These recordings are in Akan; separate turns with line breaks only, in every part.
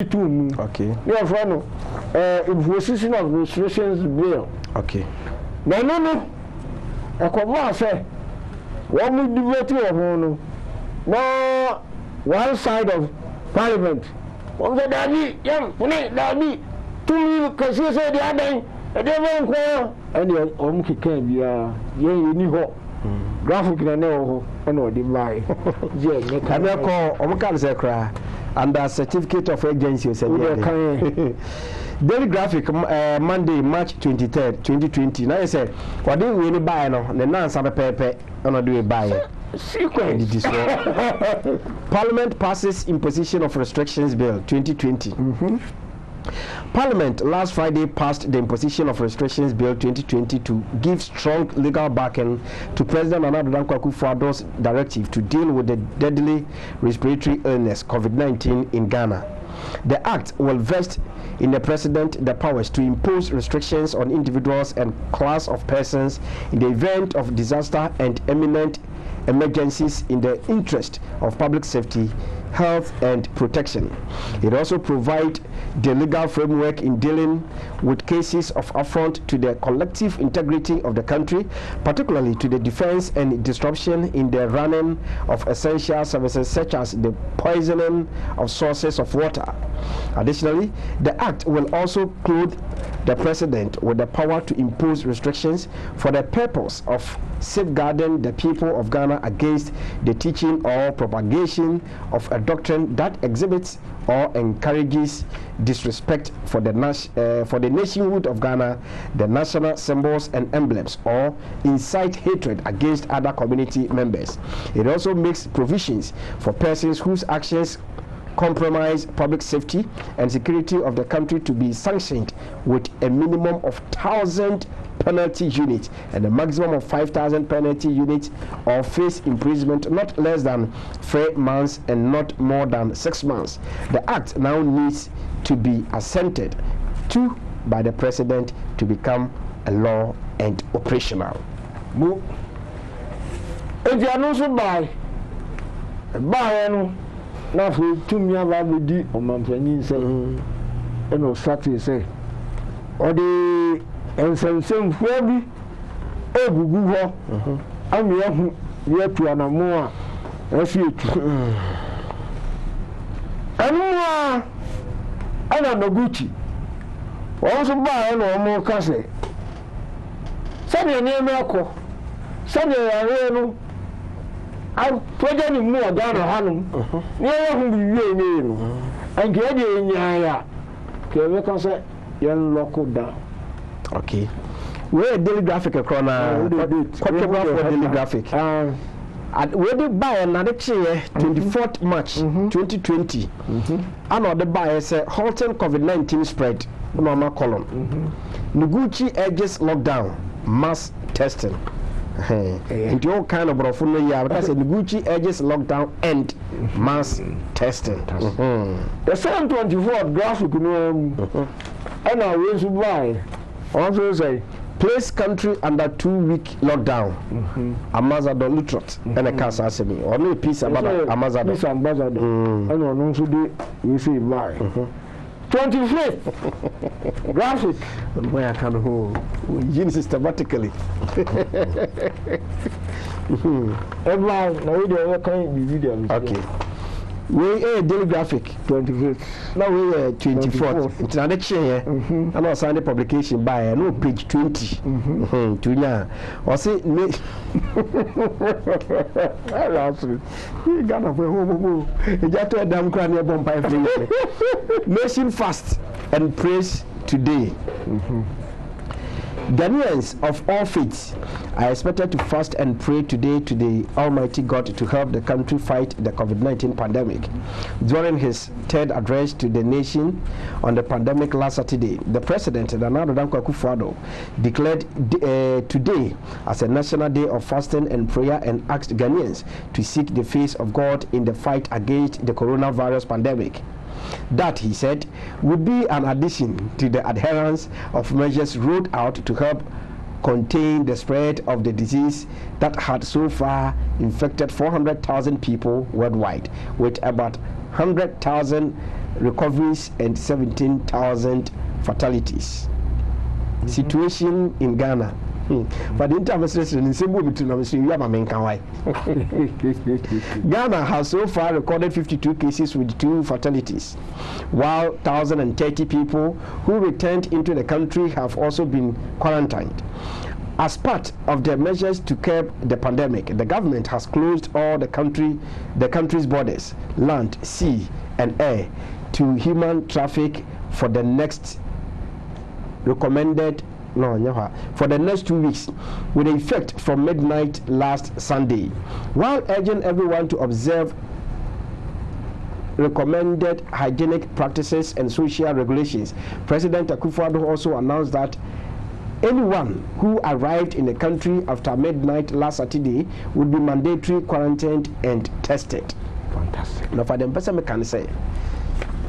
Okay.
Yeah, friend. Imposition of restrictions bill.
Okay.
No. I come say, what we debate on no one side of Parliament. One the daddy, young, daddy, 2 million because you say the other, and they won't call. And the Omki can be you need graphic and no, and what divide. Yeah,
can I call Omka cry under certificate of agency? Daily Graphic, Monday, March 23rd, 2020. Now I say, what do we buy no? The non-sabe pepe, and do we buy sequence. Parliament passes imposition of restrictions bill 2020. Parliament last Friday passed the imposition of restrictions bill 2020 to give strong legal backing to President Nana Addo Akufo-Addo's directive to deal with the deadly respiratory illness COVID-19 in Ghana. The act will vest in the president the powers to impose restrictions on individuals and class of persons in the event of disaster and imminent emergencies in the interest of public safety, health and protection. It also provides the legal framework in dealing with cases of affront to the collective integrity of the country, particularly to the defense and disruption in the running of essential services such as the poisoning of sources of water. Additionally, the act will also clothe the president with the power to impose restrictions for the purpose of safeguarding the people of Ghana against the teaching or propagation of a doctrine that exhibits or encourages disrespect for the nationhood of Ghana, the national symbols and emblems, or incite hatred against other community members. It also makes provisions for persons whose actions compromise public safety and security of the country to be sanctioned with a minimum of 1,000 penalty units and a maximum of 5,000 penalty units, or face imprisonment not less than 3 months and not more than 6 months. The act now needs to be assented to by the president to become a law and operational.
If you are not so by now for 2 years I di o man pani say and o Saturday say or the ensensem fo bi egugu ho am ye hu ye tu anamo a afietu anwa ana noguchi won so ba na o mo ka say sabe ne me akọ sabe ya no project ni mu Ghana hanum ni ya hu bi wie ni no anke e de nyaaya ke we kan say yan lock down.
Okay, we Daily Graphic corner for Daily Graphic we dey buy na the 24th March 2020 and the buy say halting COVID-19 spread normal column. Noguchi urges lockdown, mass testing. And all kind of brofuno ya because Noguchi urges lockdown and mass testing.
The 724 graphic no and I raise buy also say
place country under 2-week lockdown. Ambassador Lutrot and a cast asemi or no peace about ambassador.
Peace ambassador. And on so dey we say buy. 25th graphic
where I can hold use systematically.
Everyone now we dey can be video.
Okay. We Daily Graphic
25th.
Now we 24th. It's another chair. And I signed the publication by no page 20. To or say Ghana for home. Just a damn cranny bomb pipe. Nation fast and praise today. Ghanaians of all faiths are expected to fast and pray today to the Almighty God to help the country fight the COVID-19 pandemic. During his third address to the nation on the pandemic last Saturday, the President, Nana Addo Akufo-Addo, declared today as a national day of fasting and prayer and asked Ghanaians to seek the face of God in the fight against the coronavirus pandemic. That, he said, would be an addition to the adherence of measures rolled out to help contain the spread of the disease that had so far infected 400,000 people worldwide, with about 100,000 recoveries and 17,000 fatalities. Situation in Ghana. But the intervention in Simbu Ghana has so far recorded 52 cases with 2 fatalities, while 1,030 people who returned into the country have also been quarantined. As part of the measures to curb the pandemic, the government has closed all the country's borders, land, sea, and air to human traffic for the next for the next 2 weeks, with effect from midnight last Sunday, while urging everyone to observe recommended hygienic practices and social regulations. President Akufo-Addo also announced that anyone who arrived in the country after midnight last Saturday would be mandatory quarantined and tested.
Fantastic.
Now, for the person can say,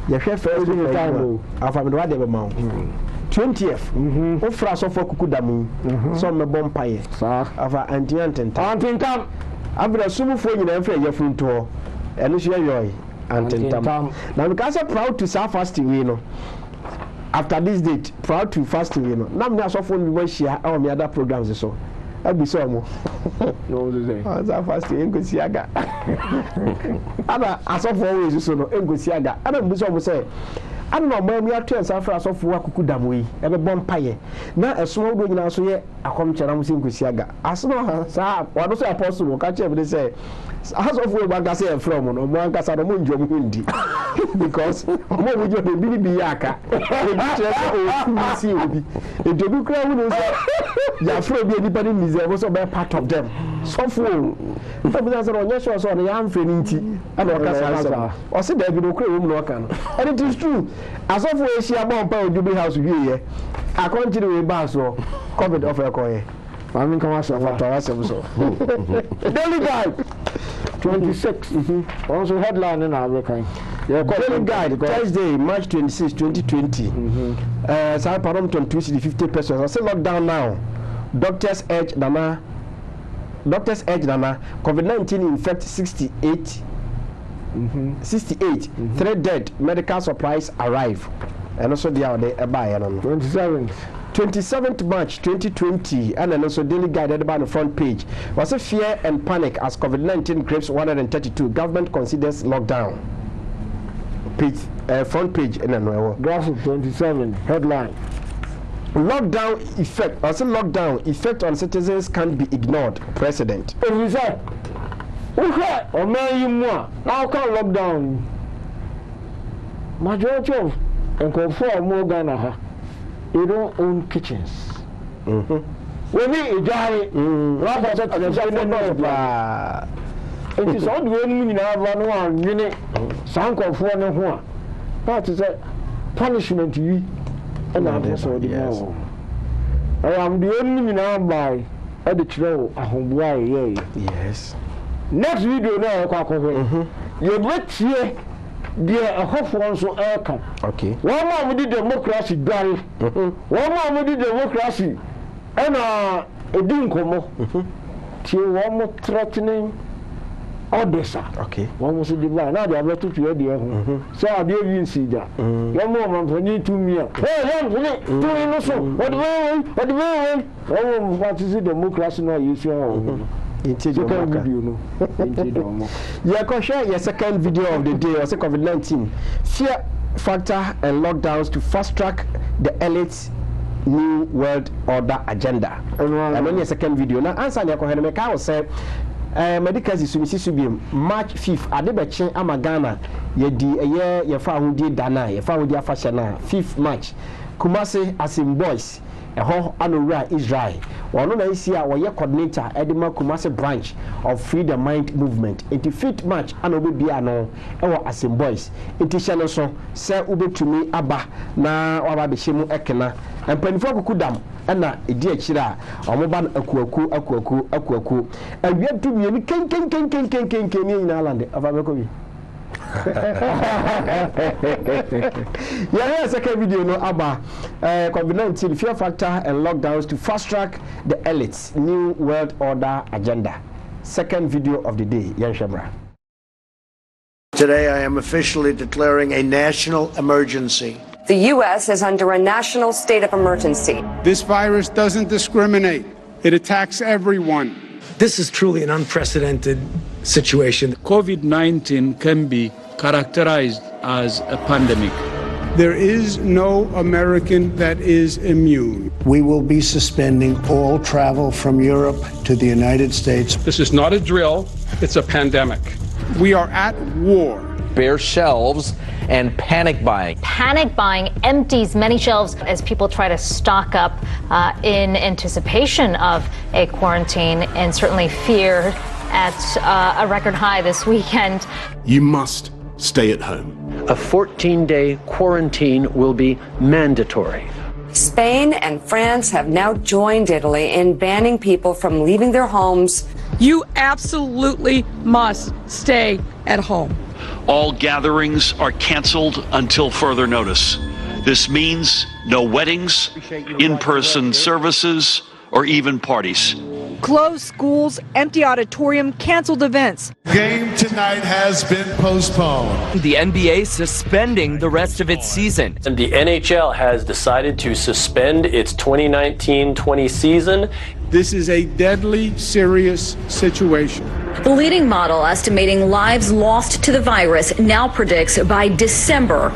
you share first time after the 20th. Ofra so for kukudamu. So me bompaye. Afa antentam. Abra sumu fo nyina mfa yafunto ho. Eno so yoy antentam. Now because I'm proud to serve fasting we no. After this date, proud to fasting we no. Na me asofo mi bo hia e me other programs so. Abi so mo. No say. Serve fasting engosi aga. Aba asofo always so no engosi aga. Ana mbi so mo say I don't know, my attorney Safra so for Kukudamui, every bompaye. Now a small good now, so yet a come charam Sinkusiaga. As no, sir, what was apostle? Catch every say. As of what I say from or one Casadamun Jomindi. Because more would you be Biaka? If you do cry, you're afraid anybody is also by part of them. So for yes, on the arm feeling or said there be no room no can. And it is true. As of where she about power Jubilee House here, I continue with Bass or COVID of a coin. I mean, come on, so Daily Guide 26. Also headline in our kind. Daily Guide Thursday, March 26, 2020. Southampton 250 persons. I say lockdown now. Doctors urge Nana. COVID-19 infect 68. 68. 3 dead. Medical supplies arrive. And also they are there 27th March 2020, and then also Daily Guide by the front page was a fear and panic as COVID-19 grips 132. Government considers lockdown. Page front page and then
graphic 27 headline.
Lockdown effect. Also lockdown effect on citizens can't be ignored. President.
Okay, or may you more now can lockdown. Majority of and conform more Ghana. You don't own kitchens. We need a giant rather than it is all the enemy now one unit. Some conform one. That is a punishment to you. And I'm also the I am the enemy now by the trail.
Yes.
Next video now, you wait here. There a hope for so aircon.
Okay.
One more with the democracy, Gary. One more with the democracy. And a didn't come. Till one more threatening Odessa.
Okay.
One was a divine. Now they are better to the so I didn't see that. One more for you to me. Hey, two innocent. What the way? What is it? Democracy now you see. Second video,
share your second video of the day. Also COVID-19 fear factor and lockdowns to fast track the elite's new world order agenda. And on your second video now answer your question. I will say medical subium March 5th adebeche amagana ye di ye fa di dana ye fa di afashana 5th March Kumasi Asim Boys eho anowura Israel wono na isi a woye coordinator Edema Kumasi branch of Free the Mind movement. 5th March anobe bia no ewo Asim Boys intishano so se ubetumi aba na waba behemu ekena empanifo kukudam na edi akira omoba akuaku awia dumieni ken ni nyina land afabeko bi yeah, second video no about COVID-19 fear factor and lockdowns to fast track the elites new world order agenda. Second video of the day, Yan Shabra.
Today, I am officially declaring a national emergency.
The U.S. is under a national state of emergency.
This virus doesn't discriminate. It attacks everyone.
This is truly an unprecedented situation.
COVID-19 can be characterized as a pandemic.
There is no American that is immune.
We will be suspending all travel from Europe to the United States.
This is not a drill, it's a pandemic.
We are at war.
Bare shelves and panic buying.
Panic buying empties many shelves as people try to stock up in anticipation of a quarantine, and certainly fear at a record high this weekend.
You must stay at home.
A 14-day quarantine will be mandatory.
Spain and France have now joined Italy in banning people from leaving their homes.
You absolutely must stay at home.
All gatherings are canceled until further notice. This means no weddings, in-person services, or even parties.
Closed schools, empty auditorium, canceled events.
Game tonight has been postponed.
The NBA suspending the rest of its season.
And the NHL has decided to suspend its 2019-20 season.
This is a deadly serious situation.
The leading model estimating lives lost to the virus now predicts by December,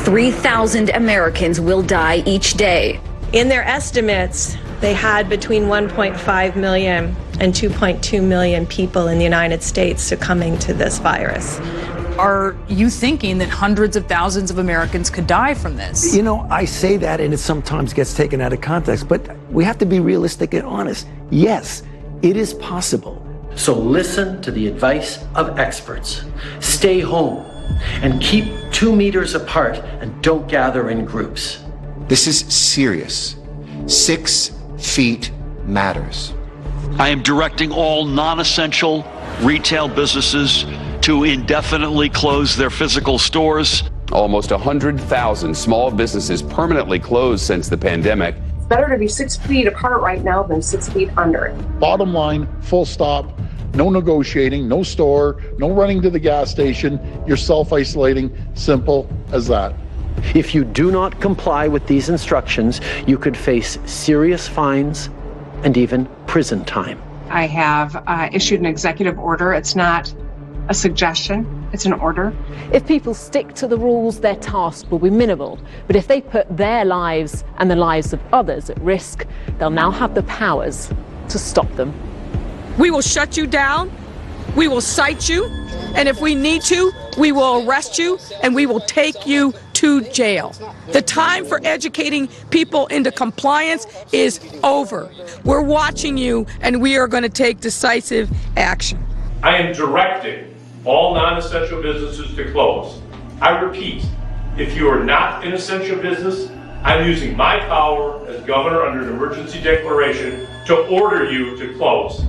3,000 Americans will die each day.
In their estimates, they had between 1.5 million and 2.2 million people in the United States succumbing to this virus.
Are you thinking that hundreds of thousands of Americans could die from this?
You know, I say that and it sometimes gets taken out of context, but we have to be realistic and honest. Yes, it is possible.
So listen to the advice of experts. Stay home and keep 2 meters apart and don't gather in groups.
This is serious. 6 feet matters.
I am directing all non-essential retail businesses to indefinitely close their physical stores.
Almost 100,000 small businesses permanently closed since the pandemic.
It's better to be 6 feet apart right now than 6 feet under it.
Bottom line, full stop. No negotiating, no store, no running to the gas station. You're self-isolating. Simple as that.
If you do not comply with these instructions, you could face serious fines and even prison time.
I have issued an executive order. It's not a suggestion, it's an order.
If people stick to the rules, their task will be minimal. But if they put their lives and the lives of others at risk, they'll now have the powers to stop them.
We will shut you down, we will cite you, and if we need to, we will arrest you and we will take you to jail. The time for educating people into compliance is over. We're watching you and we are going to take decisive action.
I am directing all non-essential businesses to close. I repeat, if you are not an essential business, I'm using my power as governor under an emergency declaration to order you to close.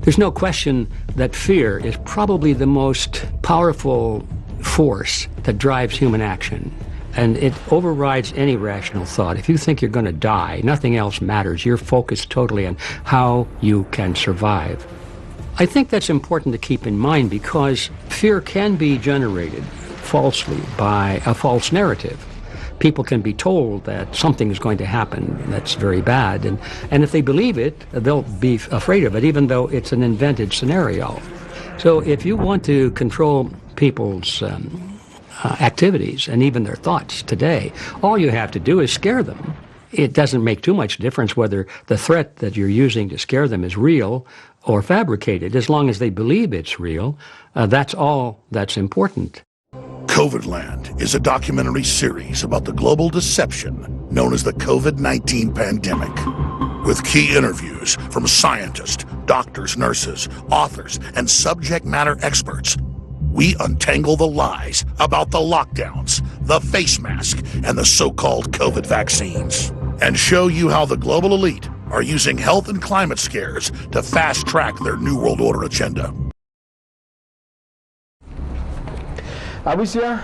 There's no question that fear is probably the most powerful force that drives human action. And it overrides any rational thought. If you think you're going to die, nothing else matters. You're focused totally on how you can survive. I think that's important to keep in mind because fear can be generated falsely by a false narrative. People can be told that something is going to happen that's very bad, and if they believe it, they'll be afraid of it, even though it's an invented scenario. So if you want to control people's activities and even their thoughts today, all you have to do is scare them. It doesn't make too much difference whether the threat that you're using to scare them is real or fabricated. As long as they believe it's real, that's all that's important.
COVIDland is a documentary series about the global deception known as the COVID-19 pandemic, with key interviews from scientists, doctors, nurses, authors, and subject matter experts. We untangle the lies about the lockdowns, the face mask, and the so-called COVID vaccines, and show you how the global elite are using health and climate scares to fast-track their New World Order agenda.
Abusia,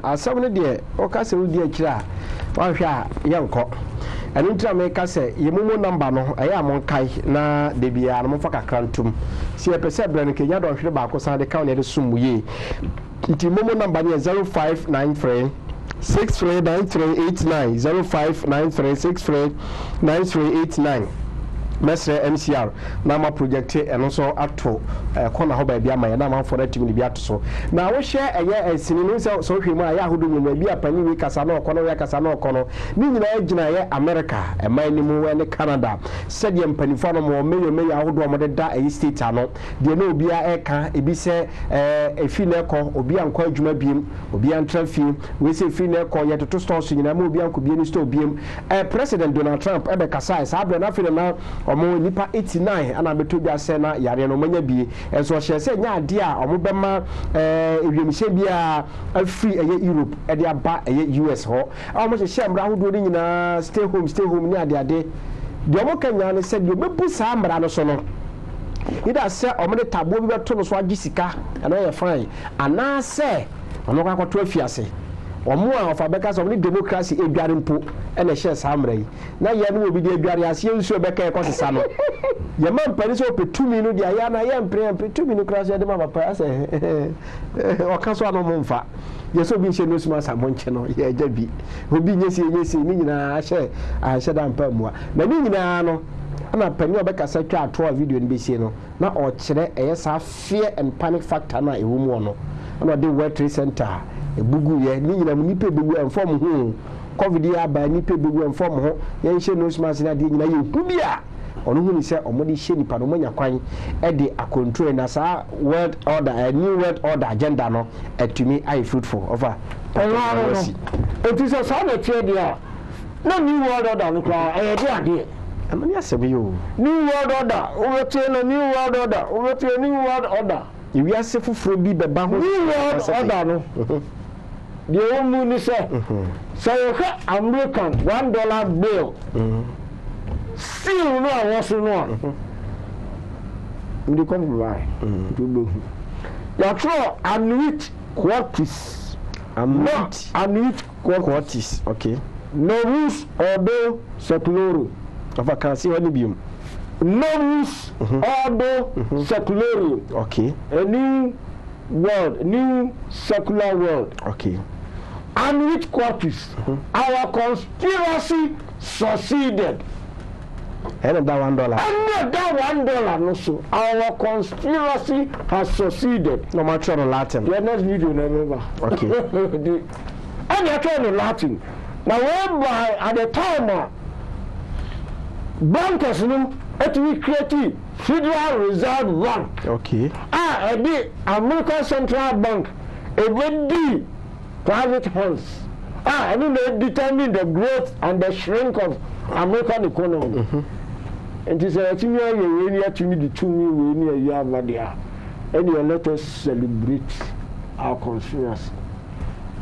asabne de o ka se wudi akira wa hwa yanko enu ntra me ka se yemumu number no eya mon kai na de bia no fa kakrantum si e pese bra ne kenya do hwere ba ko san de ka ne de sumuye nti mumu number ne 0593 639389 0593639389 Mesre MCR na project eno so ato kona ho ba bia ma na ma for that team bi ato so na wo share eye esini no so hwemu aya hodo nyuma bi apani wi kasa na okono we kasa na okono ni nyina agina ye America ema ni mu we ne Canada said ye mpanifo no mo meyo ahodo mo de da eye state ano de na obi a eka ebi se efi na ekọ obi anko adwuma biem obi antra fi we se fi na ekọ ye toto store so nyina ma obi anko bie ni store biem President Donald Trump ebe kasa sa abro na fi na omo nipa 89 ana beto bia se na yare no manya bie enso hye se nya ade a omo bema ewiemhye bia afri eye Europe e de aba eye US ho omo hye mra hodo ni nyina stay home ni ade de omo kanya ne se de obebu sa mra no so no ida se omo de tabo bi beto no so agisika ana ye fine ana se omo kwa kwato afiase omo a ofa beka so ni democracy edware mpo ene hye samra yi na ye no obi de edware ase nsuo beka e kosesa no ye man pani so petumi no dia ya na ye mpre petumi no crash de ma papa ase o ka so anom mfa ye so bi hye no suma samonche no ye jabi obi nyesi ni nyina ahye da mpa mua na ni nyina no ana pani obeka sa twa ato video ni besie no na o kire eye sa fear and panic factor na ewu mu no ana de World Trade Center ebugu ye ni nyina nipa ebugu enfom ho covid ya ba nipa ebugu enfom ho ye nhye no suma na de nyina ye kubia onu hu ni se omodi hye nipa no manya kwan e de akontrol na sa world order a new world order agenda no etumi ai fruitful over
it is so na tie dia no new world order no kwa e de ade
amani asemi yo
new world order o tie no new world order o tie new world order
iwi ase fufuro bi beba ho
new world order no the omu ni say so American $1 bill still no awoso no ndi come by to ya tro annuit quartis annuit quartis
okay
novus ordo secularum
vacancy wani bium
novus ordo secularum
okay
a new world, new secular world.
Okay.
And which quarters our conspiracy succeeded.
And that $1.
And that $1 no so. Our conspiracy has succeeded.
No matter on Latin.
The next video remember.
Okay.
And you're trying to Latin. Now whereby at the time bankers no it will create Federal Reserve Bank.
Okay.
The American Central Bank, a very private hands. I mean, they determine the growth and the shrink of American economy. And it's a thing you need to meet the 2 million year over there. And you let us celebrate our conspiracy.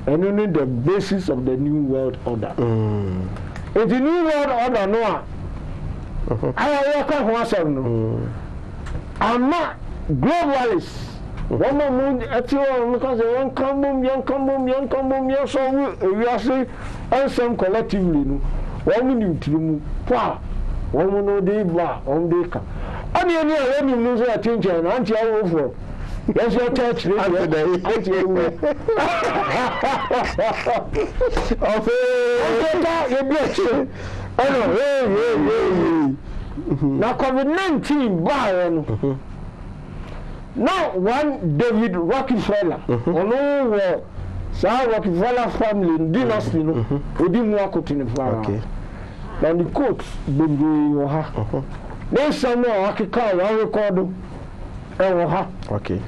And only the basis of the New World Order. If the New World Order, no. I work on one I'm not globalists. One more because young come so we are saying and some collectively. 1 minute to wow. 1 minute day bar on day car. Only any when you lose your attention, auntie over. Yes, your church today. Now COVID-19 bar now one David Rockefeller no so Rockefeller family dynasty no odi mu akotini fara okay now the court bebre ha they say no akika wa record ha
okay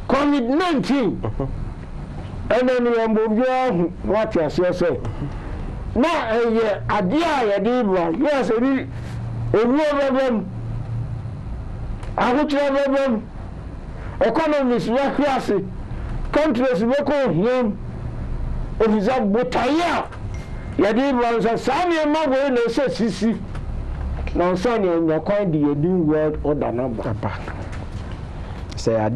COVID-19 and then we move what you say now adia ya dey yes any ewu problem economies work class countries work home officer botaya ya dey say sami ma go na say sisi Now, son, you're quite the new world order number.
Say, I